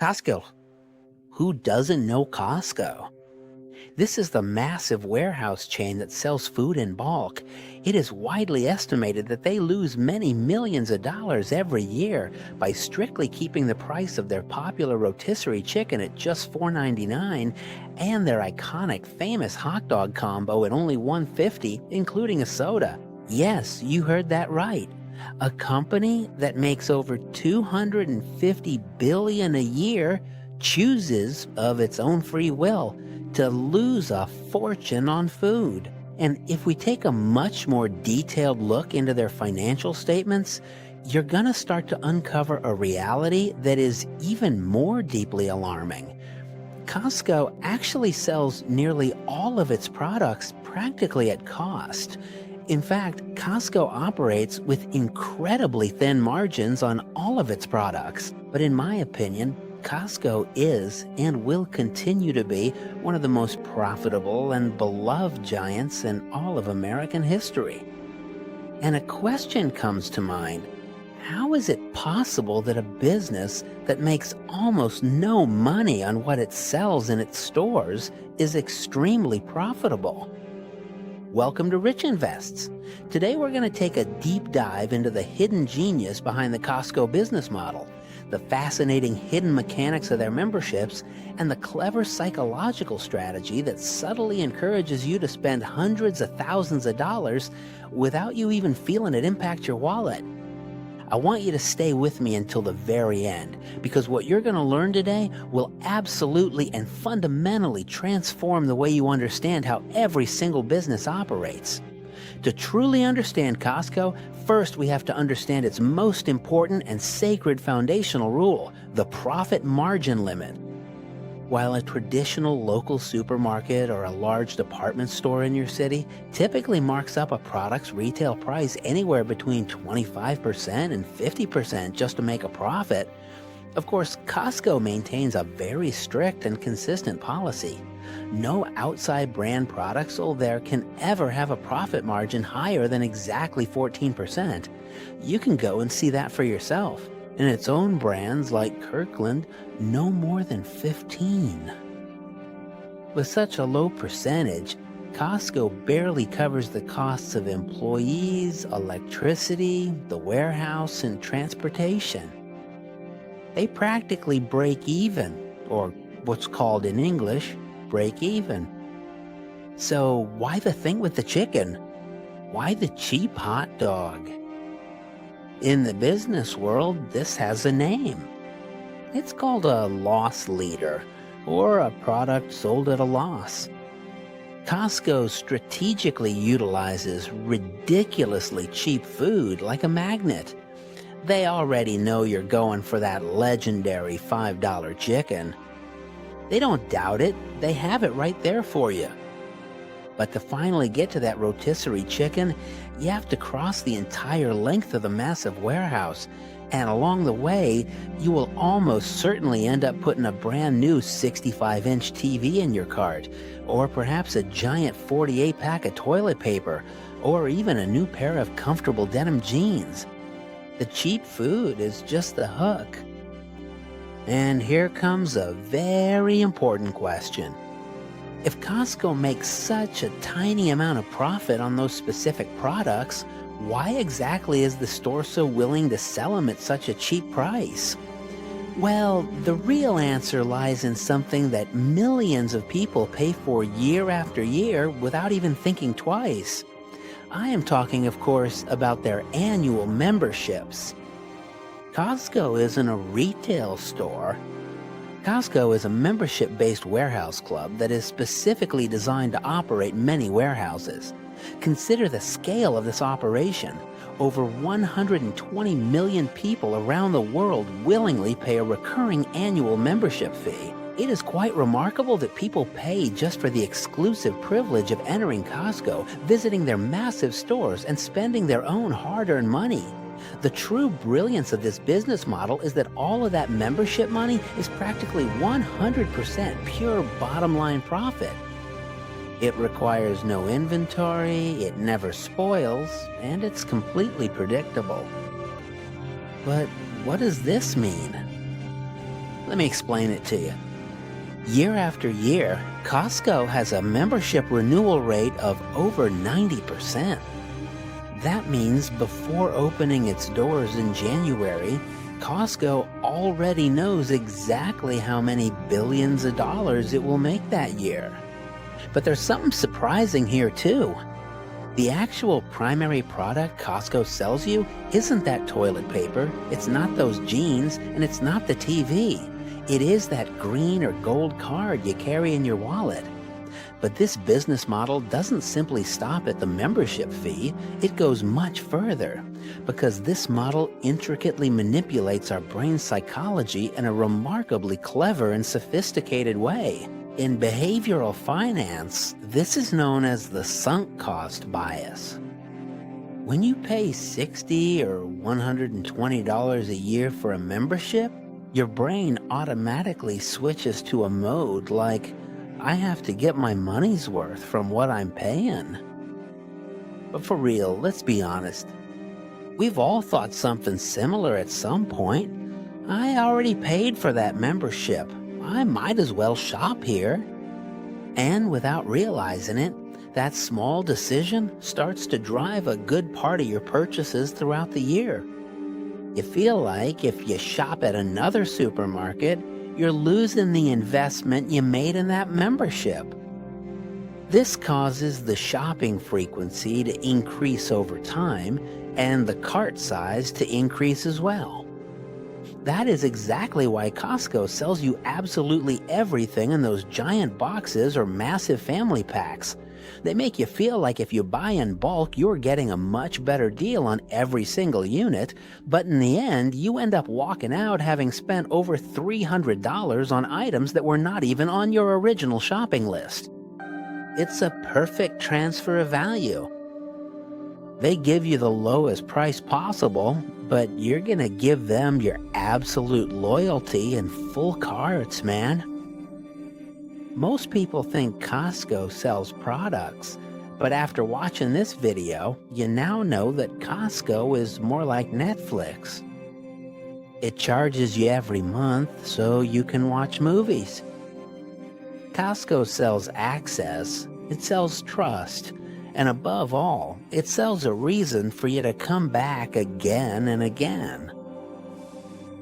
Costco. Who doesn't know Costco? This is the massive warehouse chain that sells food in bulk. It is widely estimated that they lose many millions of dollars every year by strictly keeping the price of their popular rotisserie chicken at just $4.99 and their iconic famous hot dog combo at only $1.50, including a soda. Yes, you heard that right. A company that makes over $250 billion a year chooses, of its own free will, to lose a fortune on food. And if we take a much more detailed look into their financial statements, you're going to start to uncover a reality that is even more deeply alarming. Costco actually sells nearly all of its products practically at cost. In fact, Costco operates with incredibly thin margins on all of its products. But in my opinion, Costco is and will continue to be one of the most profitable and beloved giants in all of American history. And a question comes to mind. How is it possible that a business that makes almost no money on what it sells in its stores is extremely profitable? Welcome to Rich Invests. Today we're going to take a deep dive into the hidden genius behind the Costco business model, the fascinating hidden mechanics of their memberships, and the clever psychological strategy that subtly encourages you to spend hundreds of thousands of dollars without you even feeling it impact your wallet. I want you to stay with me until the very end, because what you're going to learn today will absolutely and fundamentally transform the way you understand how every single business operates. To truly understand Costco, first we have to understand its most important and sacred foundational rule, the profit margin limit. While a traditional local supermarket or a large department store in your city typically marks up a product's retail price anywhere between 25% and 50% just to make a profit, of course, Costco maintains a very strict and consistent policy. No outside brand products sold there can ever have a profit margin higher than exactly 14%. You can go and see that for yourself. In its own brands like Kirkland, no more than 15. With such a low percentage, Costco barely covers the costs of employees, electricity, the warehouse, and transportation. They practically break even, or what's called in English, break even. So why the thing with the chicken? Why the cheap hot dog? In the business world, this has a name. It's called a loss leader, or a product sold at a loss. Costco strategically utilizes ridiculously cheap food like a magnet. They already know you're going for that legendary $5 chicken. They don't doubt it, they have it right there for you. But to finally get to that rotisserie chicken, you have to cross the entire length of the massive warehouse. And along the way, you will almost certainly end up putting a brand new 65-inch TV in your cart, or perhaps a giant 48-pack of toilet paper, or even a new pair of comfortable denim jeans. The cheap food is just the hook. And here comes a very important question. If Costco makes such a tiny amount of profit on those specific products, why exactly is the store so willing to sell them at such a cheap price? Well, the real answer lies in something that millions of people pay for year after year without even thinking twice. I am talking, of course, about their annual memberships. Costco isn't a retail store. Costco is a membership-based warehouse club that is specifically designed to operate many warehouses. Consider the scale of this operation. Over 120 million people around the world willingly pay a recurring annual membership fee. It is quite remarkable that people pay just for the exclusive privilege of entering Costco, visiting their massive stores, and spending their own hard-earned money. The true brilliance of this business model is that all of that membership money is practically 100% pure bottom-line profit. It requires no inventory, it never spoils, and it's completely predictable. But what does this mean? Let me explain it to you. Year after year, Costco has a membership renewal rate of over 90%. That means before opening its doors in January, Costco already knows exactly how many billions of dollars it will make that year. But there's something surprising here too. The actual primary product Costco sells you isn't that toilet paper, it's not those jeans, and it's not the TV. It is that green or gold card you carry in your wallet. But this business model doesn't simply stop at the membership fee, it goes much further, because this model intricately manipulates our brain psychology in a remarkably clever and sophisticated way. In behavioral finance, this is known as the sunk cost bias. When you pay $60 or $120 a year for a membership, your brain automatically switches to a mode like, I have to get my money's worth from what I'm paying. But for real, let's be honest. We've all thought something similar at some point. I already paid for that membership. I might as well shop here. And without realizing it, that small decision starts to drive a good part of your purchases throughout the year. You feel like if you shop at another supermarket, you're losing the investment you made in that membership. This causes the shopping frequency to increase over time and the cart size to increase as well. That is exactly why Costco sells you absolutely everything in those giant boxes or massive family packs. They make you feel like if you buy in bulk, you're getting a much better deal on every single unit, but in the end, you end up walking out having spent over $300 on items that were not even on your original shopping list. It's a perfect transfer of value. They give you the lowest price possible, but you're gonna give them your absolute loyalty and full carts, man. Most people think Costco sells products, but after watching this video, you now know that Costco is more like Netflix. It charges you every month so you can watch movies. Costco sells access, it sells trust, and above all, it sells a reason for you to come back again and again.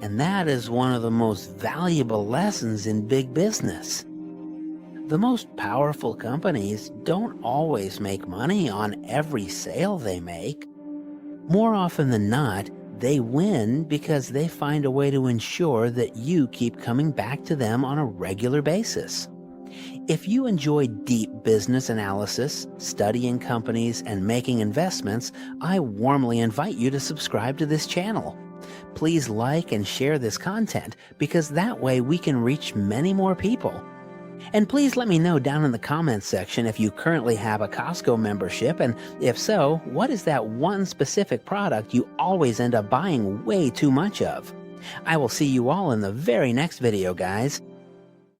And that is one of the most valuable lessons in big business. The most powerful companies don't always make money on every sale they make. More often than not, they win because they find a way to ensure that you keep coming back to them on a regular basis. If you enjoy deep business analysis, studying companies, and making investments, I warmly invite you to subscribe to this channel. Please like and share this content because that way we can reach many more people. And please let me know down in the comments section if you currently have a Costco membership, and if so, what is that one specific product you always end up buying way too much of? I will see you all in the very next video, guys.